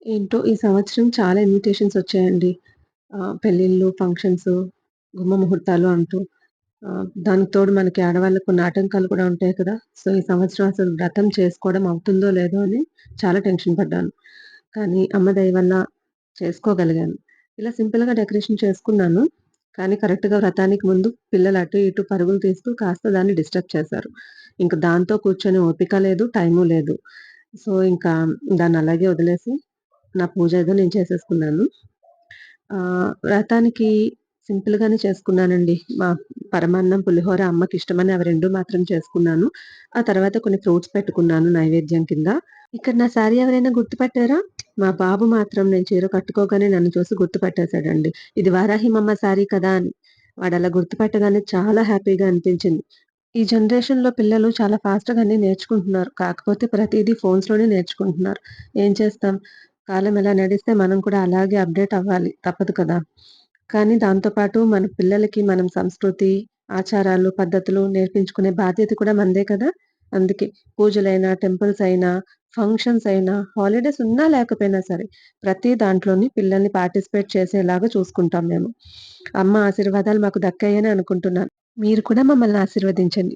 ఏంటో ఈ సంవత్సరం చాలా ఇన్విటేషన్స్ వచ్చాయండి. పెళ్ళిళ్ళు, ఫంక్షన్స్, గుమ్మ ముహూర్తాలు అంటూ. దానికి తోడు మనకి ఆడవాళ్ళకి కొన్ని ఆటంకాలు కూడా ఉంటాయి కదా! సో, ఈ సంవత్సరం అసలు వ్రతం చేసుకోవడం అవుతుందో లేదో అని చాలా టెన్షన్ పడ్డాను. కానీ అమ్మ దయ వల్ల చేసుకోగలిగాను. ఇలా సింపుల్‌గా డెకరేషన్ చేసుకున్నాను. కానీ కరెక్ట్‌గా వ్రతానికి ముందు పిల్లలు అటు ఇటు పరుగులు తీస్తూ కాస్త దాన్ని డిస్టర్బ్ చేశారు. ఇంక దాంతో కూర్చొని ఓపిక లేదు, టైము లేదు. సో, ఇంకా దాన్ని అలాగే వదిలేసి నా పూజ ఏదో నేను చేసేసుకున్నాను. వ్రతానికి సింపుల్‌గానే చేసుకున్నానండి. పరమాన్నం, పులిహోర అమ్మకిష్టమని అవి 2 మాత్రం చేసుకున్నాను. ఆ తర్వాత కొన్ని ఫ్రూట్స్ పెట్టుకున్నాను నైవేద్యం కింద. ఇక్కడ నా శారీ ఎవరైనా గుర్తుపట్టారా? మా బాబు మాత్రం నేను చీర కట్టుకోగానే నన్ను చూసి గుర్తుపట్టేసాడండి. ఇది వారాహిమమ్మ శారీ కదా అని. వాడలా గుర్తుపట్టగానే చాలా హ్యాపీగా అనిపించింది. ఈ జనరేషన్‌లో పిల్లలు చాలా ఫాస్ట్‌గా అన్నీ నేర్చుకుంటున్నారు. కాకపోతే ప్రతీదీ ఫోన్స్‌లోనే నేర్చుకుంటున్నారు. ఏం చేస్తాం? కాలం ఎలా నడిస్తే మనం కూడా అలాగే అప్‌డేట్ అవ్వాలి. తప్పదు కదా! కానీ దాంతో పాటు మన పిల్లలకి మనం సంస్కృతి, ఆచారాలు, పద్ధతులు నేర్పించుకునే బాధ్యత కూడా మనదే కదా! అందుకే పూజలైనా, టెంపుల్స్ అయినా, ఫంక్షన్స్ అయినా, హాలిడేస్ ఉన్నా లేకపోయినా సరే, ప్రతి దాంట్లోని పిల్లల్ని పార్టిసిపేట్ చేసేలాగా చూసుకుంటాం మేము. అమ్మ ఆశీర్వాదాలు మాకు దక్కాయని అనుకుంటున్నాను. మీరు కూడా మమ్మల్ని ఆశీర్వదించండి.